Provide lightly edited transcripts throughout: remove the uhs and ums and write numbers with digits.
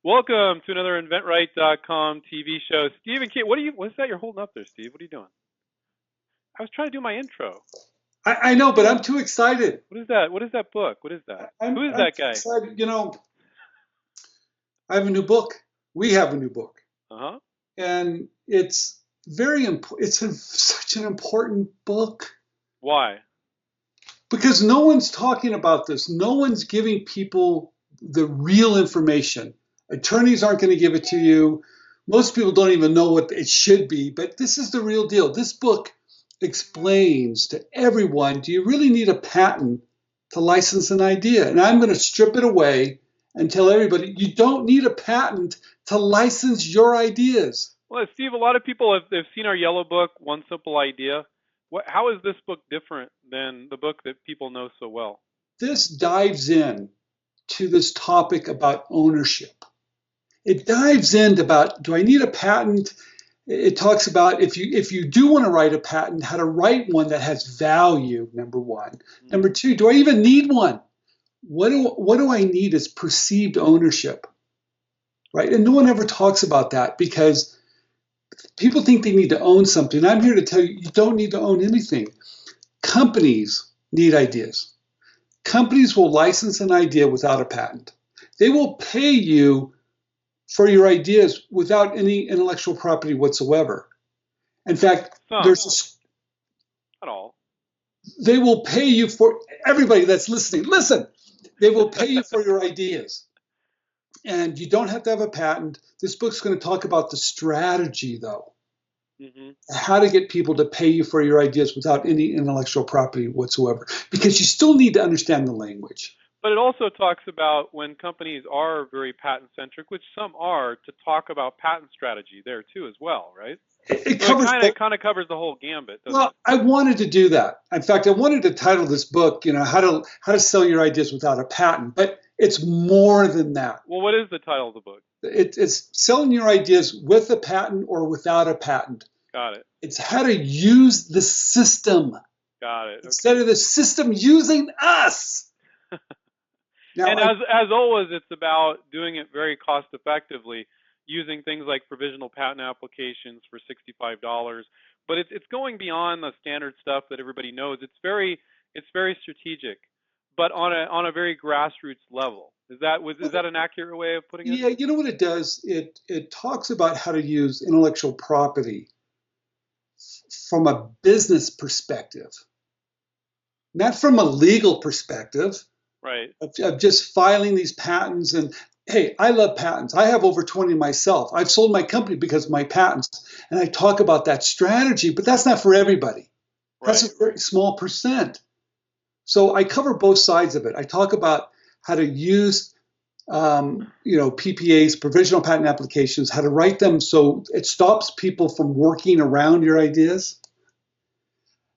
Welcome to another inventRight.com TV show. Steve and Kate, what's that you're holding up there, Steve? What are you doing? I was trying to do my intro. I know, but I'm too excited. What is that? What is that book? What is that? Who is I'm that too guy? excited. I have a new book. We have a new book. Uh-huh. And it's very important. Such an important book. Why? Because no one's talking about this. No one's giving people the real information. Attorneys aren't going to give it to you. Most people don't even know what it should be, but this is the real deal. This book explains to everyone, do you really need a patent to license an idea? And I'm going to strip it away and tell everybody, you don't need a patent to license your ideas. Well, Steve, a lot of people have seen our yellow book, One Simple Idea. How is this book different than the book that people know so well? This dives in to this topic about ownership. It dives into about, do I need a patent? It talks about if you do want to write a patent, how to write one that has value, number one. Number two, do I even need one? What do I need is perceived ownership, right? And no one ever talks about that because people think they need to own something. I'm here to tell you, you don't need to own anything. Companies need ideas. Companies will license an idea without a patent. They will pay you for your ideas without any intellectual property whatsoever. In fact, not all. They will pay you for, everybody that's listening, listen, they will pay you for your ideas. And you don't have to have a patent. This book's going to talk about the strategy, though. How to get people to pay you for your ideas without any intellectual property whatsoever. Because you still need to understand the language. But it also talks about when companies are very patent-centric, which some are, to talk about patent strategy there too as well, right? It kind of covers the whole gambit. Well, I wanted to do that. In fact, I wanted to title this book, how to sell your ideas without a patent. But it's more than that. Well, what is the title of the book? It's selling your ideas with a patent or without a patent. Got it. It's how to use the system. Got it. Instead of the system using us. Now, and as always, it's about doing it very cost effectively, using things like provisional patent applications for $65. But it's going beyond the standard stuff that everybody knows. It's very strategic, but on a very grassroots level. Is that an accurate way of putting it? Yeah, you know what it does? It talks about how to use intellectual property from a business perspective, not from a legal perspective. Right. Of just filing these patents. And hey, I love patents. I have over 20 myself. I've sold my company because of my patents. And I talk about that strategy, but that's not for everybody. That's a very small percent. So I cover both sides of it. I talk about how to use PPAs, provisional patent applications, how to write them so it stops people from working around your ideas,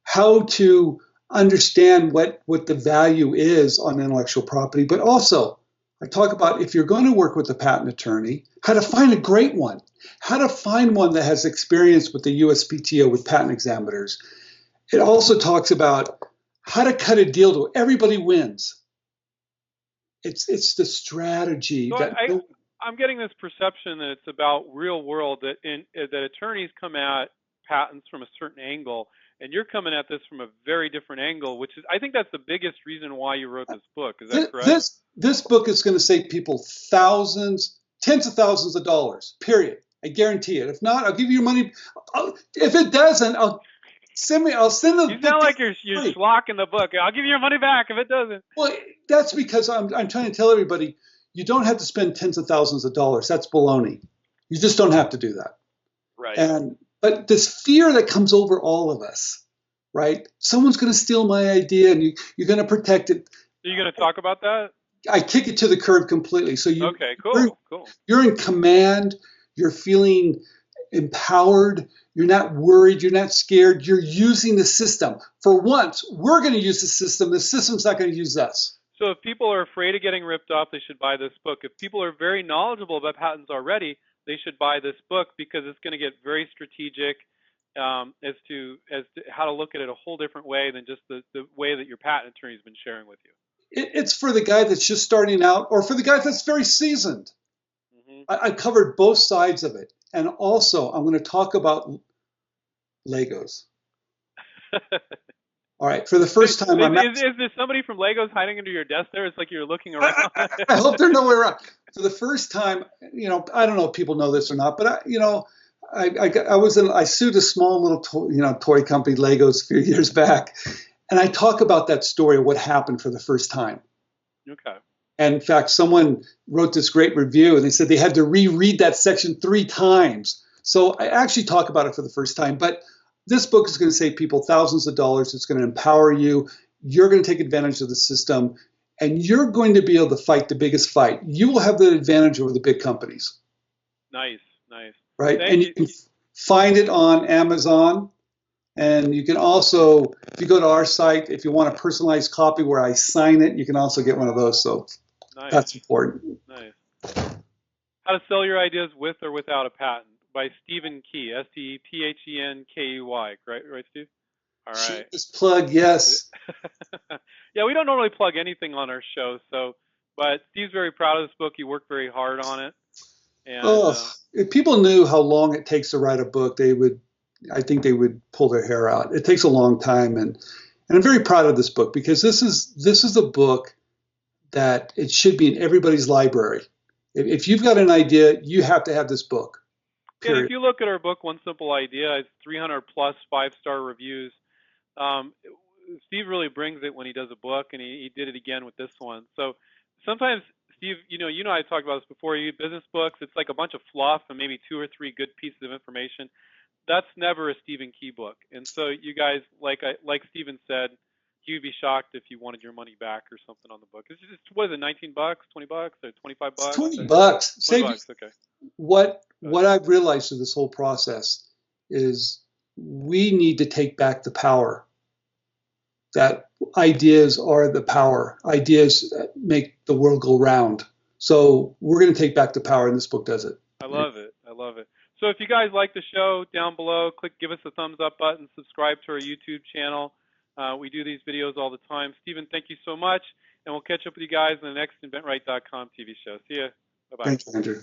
how to understand what the value is on intellectual property, but also I talk about if you're going to work with a patent attorney, how to find a great one, how to find one that has experience with the USPTO with patent examiners. It also talks about how to cut a deal to everybody wins. It's the strategy. So I'm getting this perception that it's about real world, that attorneys come at patents from a certain angle. And you're coming at this from a very different angle, which is, I think that's the biggest reason why you wrote this book. Is that correct? This book is going to save people thousands, tens of thousands of dollars, period. I guarantee it. If not, I'll give you your money. If it doesn't, I'll send them. You sound like you're schlocking the book. I'll give you your money back if it doesn't. Well, that's because I'm trying to tell everybody, you don't have to spend tens of thousands of dollars. That's baloney. You just don't have to do that. Right. But this fear that comes over all of us, right? Someone's going to steal my idea, and you're going to protect it. Are you going to talk about that? I kick it to the curb completely. So okay, cool. You're in command. You're feeling empowered. You're not worried. You're not scared. You're using the system. For once, we're going to use the system. The system's not going to use us. So if people are afraid of getting ripped off, they should buy this book. If people are very knowledgeable about patents already, they should buy this book because it's going to get very strategic as to how to look at it a whole different way than just the way that your patent attorney has been sharing with you. It's for the guy that's just starting out, or for the guy that's very seasoned. I covered both sides of it. And also, I'm going to talk about Legos. All right, for the first time, is there somebody from Legos hiding under your desk there? It's like you're looking around. I hope they're nowhere around. For the first time, I don't know if people know this or not, but I sued a small little toy company, Legos, a few years back, and I talk about that story of what happened for the first time. Okay. And in fact, someone wrote this great review, and they said they had to reread that section 3 times. So I actually talk about it for the first time, but this book is going to save people thousands of dollars. It's going to empower you. You're going to take advantage of the system, and you're going to be able to fight the biggest fight. You will have the advantage over the big companies. Nice, nice. Right? And you can find it on Amazon. And you can also, if you go to our site, if you want a personalized copy where I sign it, you can also get one of those. So that's important. Nice. How to Sell Your Ideas with or Without a Patent by Stephen Key, Stephenkey, right, Steve? All right. Shameless plug, yes. Yeah, we don't normally plug anything on our show, but Steve's very proud of this book. He worked very hard on it. And, if people knew how long it takes to write a book, I think they would pull their hair out. It takes a long time, and I'm very proud of this book because this is a book that it should be in everybody's library. If you've got an idea, you have to have this book. Period. Yeah, if you look at our book, One Simple Idea, it's 300 plus 5-star reviews. Steve really brings it when he does a book, and he did it again with this one. So sometimes, Steve, I talked about this before. You business books, it's like a bunch of fluff and maybe 2 or 3 good pieces of information. That's never a Stephen Key book. And so you guys, like Stephen said, you'd be shocked if you wanted your money back or something on the book. It's just, what is it, $19, $20, or $25? $20. $20, okay. What I've realized through this whole process is we need to take back the power. That ideas are the power. Ideas make the world go round. So we're going to take back the power, and this book does it. I love it. So if you guys like the show, down below, give us a thumbs up button, subscribe to our YouTube channel. We do these videos all the time. Stephen, thank you so much, and we'll catch up with you guys in the next inventRight.com TV show. See ya. Bye-bye. Thanks, Andrew.